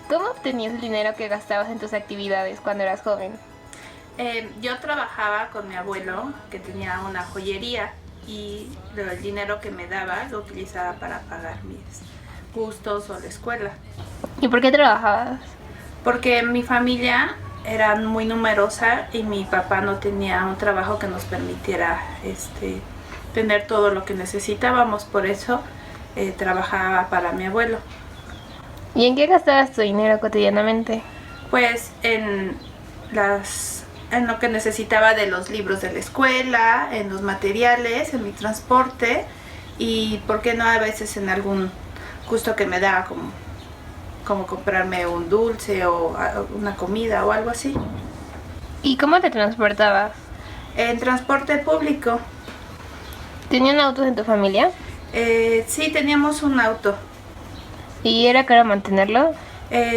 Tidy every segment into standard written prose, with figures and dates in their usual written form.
¿Cómo obtenías el dinero que gastabas en tus actividades cuando eras joven? Yo trabajaba con mi abuelo, que tenía una joyería, y el dinero que me daba lo utilizaba para pagar mis gustos o la escuela. ¿Y por qué trabajabas? Porque mi familia era muy numerosa y mi papá no tenía un trabajo que nos permitiera tener todo lo que necesitábamos, por eso trabajaba para mi abuelo. ¿Y en qué gastabas tu dinero cotidianamente? Pues en lo que necesitaba de los libros de la escuela, en los materiales, en mi transporte y, por qué no, a veces en algún gusto que me daba, como comprarme un dulce o una comida o algo así. ¿Y cómo te transportabas? En transporte público. ¿Tenían autos en tu familia? Sí, teníamos un auto. ¿Y era caro mantenerlo?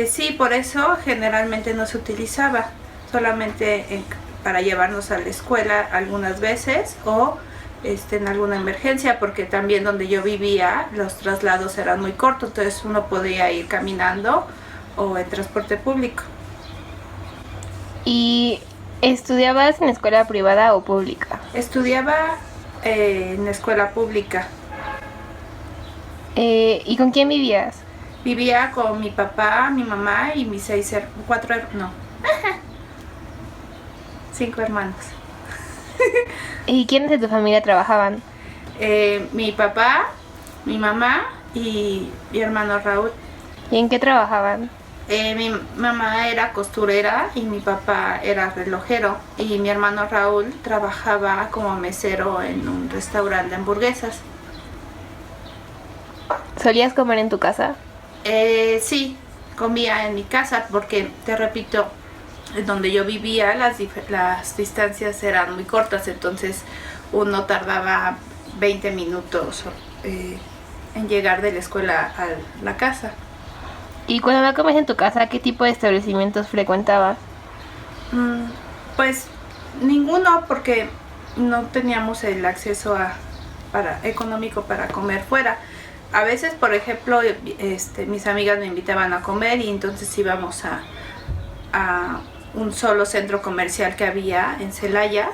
Sí, por eso generalmente no se utilizaba, solamente para llevarnos a la escuela algunas veces o en alguna emergencia, porque también donde yo vivía los traslados eran muy cortos, entonces uno podía ir caminando o en transporte público. ¿Y estudiabas en escuela privada o pública? Estudiaba en la escuela pública. ¿Y con quién vivías? Vivía con mi papá, mi mamá y mis cinco hermanos. ¿Y quiénes de tu familia trabajaban? Mi papá, mi mamá y mi hermano Raúl. ¿Y en qué trabajaban? Mi mamá era costurera y mi papá era relojero, y mi hermano Raúl trabajaba como mesero en un restaurante de hamburguesas. ¿Solías comer en tu casa? Sí, comía en mi casa porque, te repito, donde yo vivía las distancias eran muy cortas, entonces uno tardaba 20 minutos en llegar de la escuela a la casa. ¿Y cuando no comes en tu casa, qué tipo de establecimientos frecuentabas? Pues ninguno, porque no teníamos el acceso económico para comer fuera. A veces, por ejemplo, mis amigas me invitaban a comer y entonces íbamos a un solo centro comercial que había en Celaya,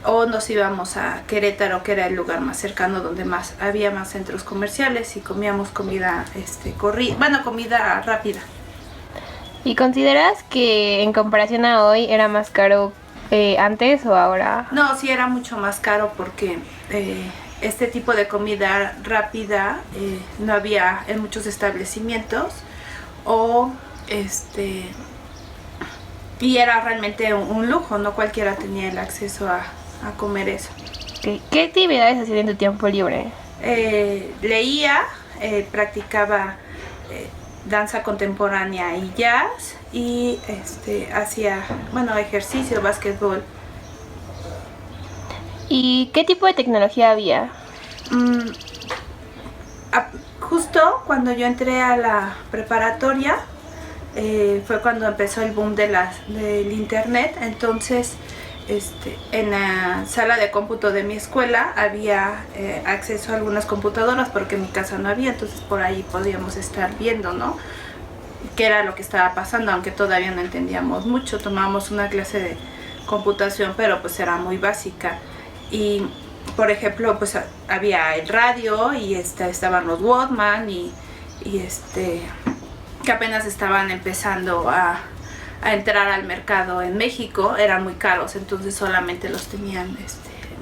o nos íbamos a Querétaro, que era el lugar más cercano donde había más centros comerciales, y comíamos comida comida rápida. ¿Y consideras que en comparación a hoy era más caro antes o ahora? No, sí era mucho más caro porque este tipo de comida rápida no había en muchos establecimientos, o y era realmente un lujo, no cualquiera tenía el acceso a comer eso. ¿Qué actividades hacías en tu tiempo libre? Leía, practicaba danza contemporánea y jazz, y hacía ejercicio, básquetbol. ¿Y qué tipo de tecnología había? Justo cuando yo entré a la preparatoria fue cuando empezó el boom del internet. Entonces en la sala de cómputo de mi escuela había acceso a algunas computadoras, porque en mi casa no había, entonces por ahí podíamos estar viendo, ¿no?, qué era lo que estaba pasando, aunque todavía no entendíamos mucho. Tomábamos una clase de computación, pero pues era muy básica. Y, por ejemplo, pues había el radio y estaban los Walkman y que apenas estaban empezando a entrar al mercado en México. Eran muy caros, entonces solamente los tenían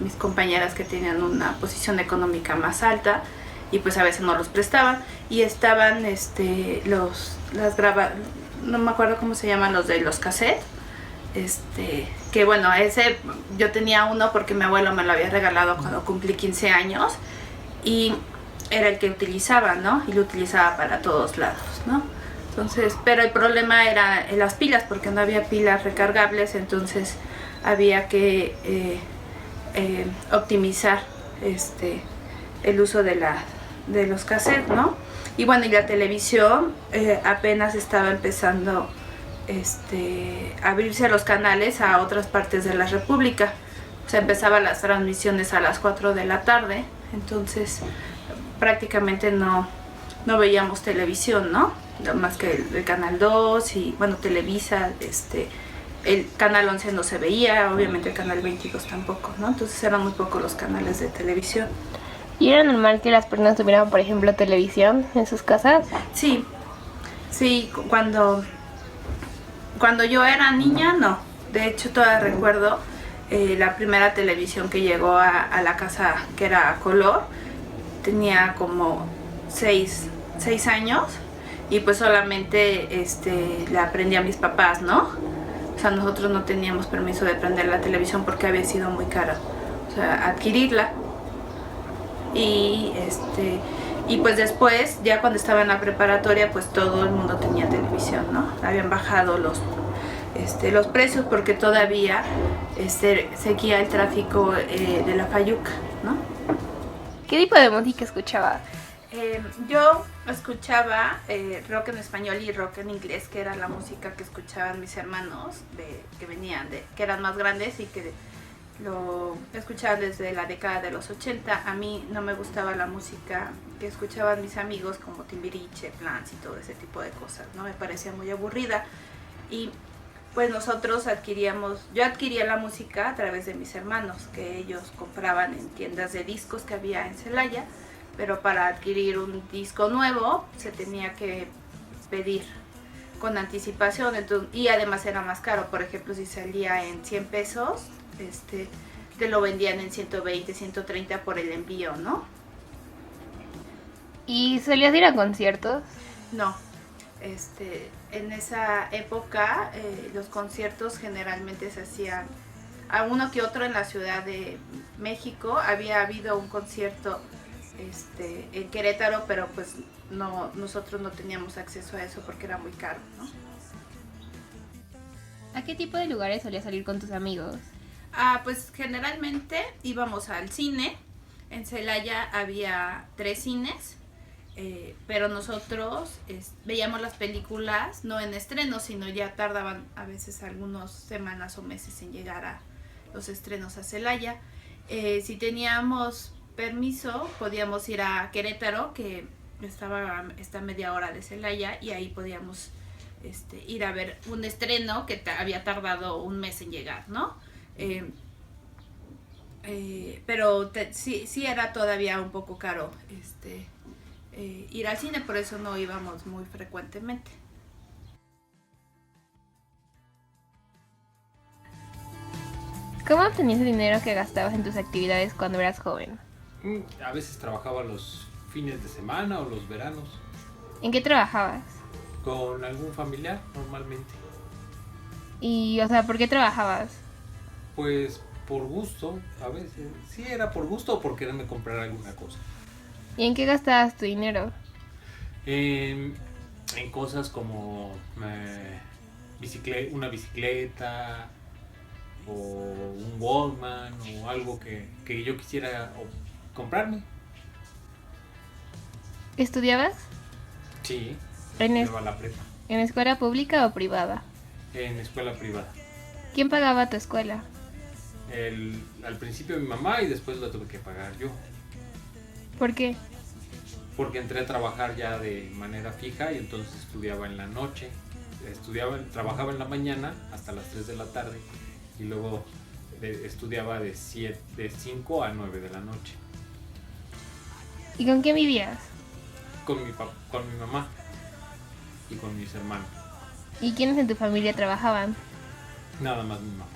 mis compañeras que tenían una posición económica más alta, y pues a veces no los prestaban. Y estaban no me acuerdo cómo se llaman, los de los cassettes, que bueno, ese yo tenía uno porque mi abuelo me lo había regalado cuando cumplí 15 años, y era el que utilizaba, ¿no? Y lo utilizaba para todos lados, ¿no? Entonces, pero el problema era las pilas, porque no había pilas recargables, entonces había que optimizar el uso de los cassettes, ¿no? Y bueno, y la televisión apenas estaba empezando a abrirse los canales a otras partes de la República. O sea, empezaban las transmisiones a las 4 de la tarde, entonces prácticamente no veíamos televisión, ¿no? más que el Canal 2 y bueno, Televisa, el Canal 11 no se veía, obviamente el Canal 22 tampoco, ¿no? Entonces eran muy pocos los canales de televisión. ¿Y era normal que las personas tuvieran, por ejemplo, televisión en sus casas? Sí, sí, cuando yo era niña, no. De hecho, todavía recuerdo la primera televisión que llegó a la casa, que era a color. Tenía como 6 años y pues solamente le aprendí a mis papás, ¿no? O sea, nosotros no teníamos permiso de prender la televisión porque había sido muy cara, o sea, adquirirla. Y y pues después, ya cuando estaba en la preparatoria, pues todo el mundo tenía televisión, ¿no? Habían bajado los precios porque todavía seguía el tráfico de la Fayuca, ¿no? ¿Qué tipo de música escuchaba? Yo escuchaba rock en español y rock en inglés, que era la música que escuchaban mis hermanos, que venían, que eran más grandes y que lo escuchaban desde la década de los 80. A mí no me gustaba la música que escuchaban mis amigos, como Timbiriche, Plants y todo ese tipo de cosas, ¿no? Me parecía muy aburrida. Y pues yo adquiría la música a través de mis hermanos, que ellos compraban en tiendas de discos que había en Celaya, pero para adquirir un disco nuevo se tenía que pedir con anticipación, entonces, y además era más caro. Por ejemplo, si salía en 100 pesos, te lo vendían en 120, 130 por el envío, ¿no? ¿Y solías ir a conciertos? No, en esa época los conciertos generalmente se hacían a uno que otro en la Ciudad de México. Había habido un concierto en Querétaro, pero pues no, nosotros no teníamos acceso a eso porque era muy caro, ¿no? ¿A qué tipo de lugares solías salir con tus amigos? Pues generalmente íbamos al cine. En Celaya había 3 cines, pero nosotros veíamos las películas no en estreno, sino ya tardaban a veces algunas semanas o meses en llegar a los estrenos a Celaya. Si teníamos permiso, podíamos ir a Querétaro, que está a media hora de Celaya, y ahí podíamos ir a ver un estreno que había tardado un mes en llegar, ¿no? Pero sí era todavía un poco caro ir al cine, por eso no íbamos muy frecuentemente. ¿Cómo obtenías el dinero que gastabas en tus actividades cuando eras joven? A veces trabajaba los fines de semana o los veranos ¿En qué trabajabas? con algún familiar normalmente. Y, o sea, ¿por qué trabajabas? Pues por gusto, a veces. Sí, era por gusto o por quererme comprar alguna cosa. ¿Y en qué gastabas tu dinero? En cosas como una bicicleta o un Walkman o algo que yo quisiera comprarme. ¿Estudiabas? Sí, ¿En, iba a la prepa, en escuela pública o privada? en escuela privada. ¿Quién pagaba tu escuela? Al principio mi mamá y después la tuve que pagar yo. ¿Por qué? Porque entré a trabajar ya de manera fija y entonces estudiaba en la noche. Trabajaba en la mañana hasta las 3 de la tarde y luego estudiaba de 5 a 9 de la noche. ¿Y con quién vivías? Con mi mamá y con mis hermanos. ¿Y quiénes en tu familia trabajaban? Nada más mi mamá.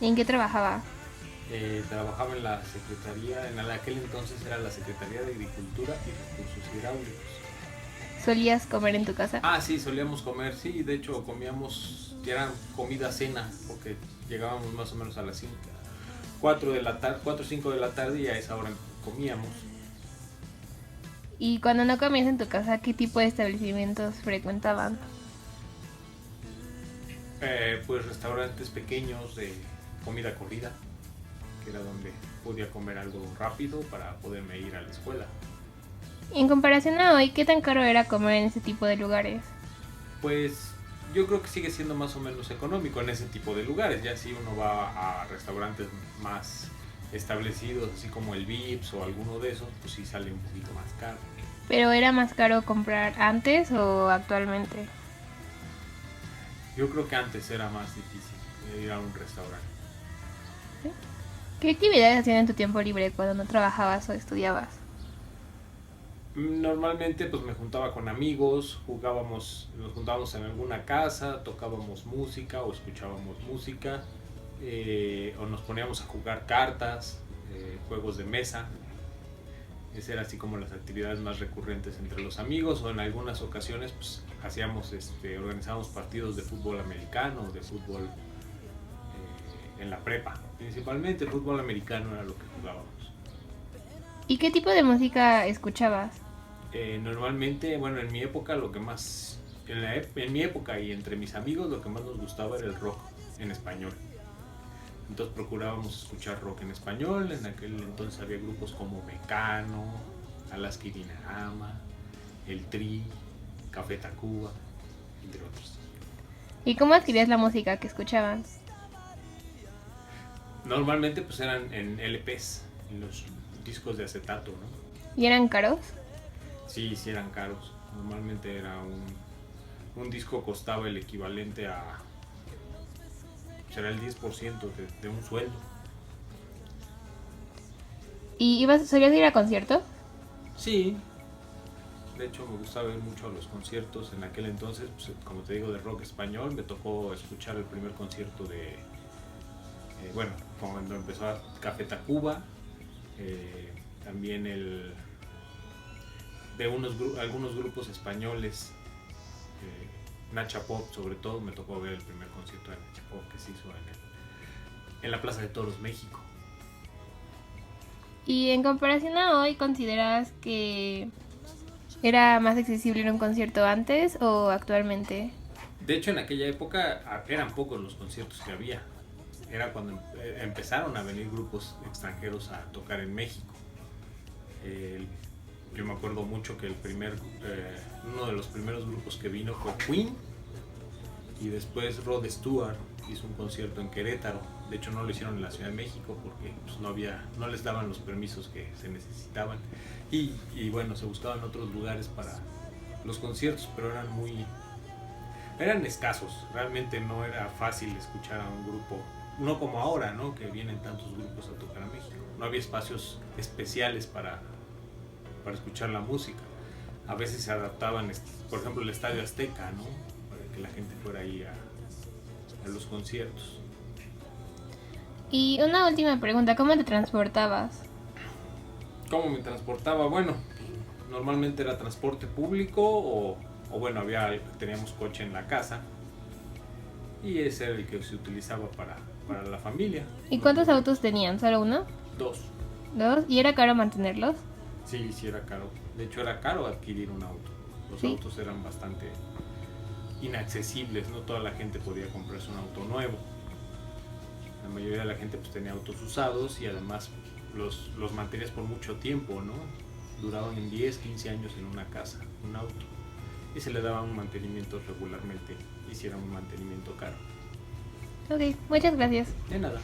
¿Y en qué trabajaba? Trabajaba en la secretaría, en aquel entonces era la Secretaría de Agricultura y Recursos Hidráulicos. ¿Solías comer en tu casa? Sí, solíamos comer, sí, de hecho comíamos, era comida cena, porque llegábamos más o menos a las 4 o 5 de la tarde y a esa hora comíamos. Y cuando no comías en tu casa, ¿qué tipo de establecimientos frecuentaban? Pues restaurantes pequeños de comida corrida, que era donde podía comer algo rápido para poderme ir a la escuela. En comparación a hoy, ¿qué tan caro era comer en ese tipo de lugares? Pues yo creo que sigue siendo más o menos económico en ese tipo de lugares. Ya si uno va a restaurantes más establecidos, así como el Vips o alguno de esos, pues sí sale un poquito más caro. ¿Pero era más caro comprar antes o actualmente? Yo creo que antes era más difícil ir a un restaurante. ¿Qué actividades hacían en tu tiempo libre cuando no trabajabas o estudiabas? Normalmente pues me juntaba con amigos, nos juntábamos en alguna casa, tocábamos música o escuchábamos música, o nos poníamos a jugar cartas, juegos de mesa. Esas eran así como las actividades más recurrentes entre los amigos, o en algunas ocasiones pues organizábamos partidos de fútbol americano, de fútbol en la prepa. Principalmente el fútbol americano era lo que jugábamos. ¿Y qué tipo de música escuchabas? Normalmente, bueno, en mi época en mi época y entre mis amigos lo que más nos gustaba era el rock en español. Entonces procurábamos escuchar rock en español. En aquel entonces había grupos como Mecano, Alaska y Dinarama, El Tri, Café Tacuba, entre otros. ¿Y cómo adquirías la música que escuchabas? Normalmente pues eran en LPs, en los discos de acetato, ¿no? ¿Y eran caros? Sí, sí eran caros. Normalmente era un disco costaba el equivalente a, será el 10% de un sueldo. ¿Y solías ir a conciertos? Sí, de hecho me gustaba ir mucho a los conciertos. En aquel entonces, pues, como te digo, de rock español, me tocó escuchar el primer concierto de, bueno, cuando empezó Café Tacuba, también de algunos grupos españoles, Nacha Pop sobre todo. Me tocó ver el primer concierto de Nacha Pop que se hizo en la Plaza de Toros, México. ¿Y en comparación a hoy consideras que era más accesible ir a un concierto antes o actualmente? De hecho, en aquella época eran pocos los conciertos que había. Era cuando empezaron a venir grupos extranjeros a tocar en México. Yo me acuerdo mucho que uno de los primeros grupos que vino fue Queen, y después Rod Stewart hizo un concierto en Querétaro. De hecho no lo hicieron en la Ciudad de México porque pues, no les daban los permisos que se necesitaban, y bueno, se buscaban otros lugares para los conciertos, pero eran escasos. Realmente no era fácil escuchar a un grupo, no como ahora, ¿no? Que vienen tantos grupos a tocar a México. No había espacios especiales para escuchar la música. A veces se adaptaban, por ejemplo, el Estadio Azteca, ¿no? Para que la gente fuera ahí a los conciertos. Y una última pregunta, ¿cómo te transportabas? ¿Cómo me transportaba? Bueno, normalmente era transporte público o bueno, teníamos coche en la casa, y ese era el que se utilizaba para la familia. ¿Y cuántos autos tenían? ¿Solo uno? Dos. ¿Dos? ¿Y era caro mantenerlos? Sí, sí era caro. De hecho era caro adquirir un auto. Los Sí. autos eran bastante inaccesibles, no toda la gente podía comprarse un auto nuevo. La mayoría de la gente pues tenía autos usados, y además los mantenías por mucho tiempo, ¿no? Duraban en 10, 15 años en una casa, un auto. Y se le daba un mantenimiento regularmente, hiciera un mantenimiento caro. Ok, muchas gracias. De nada.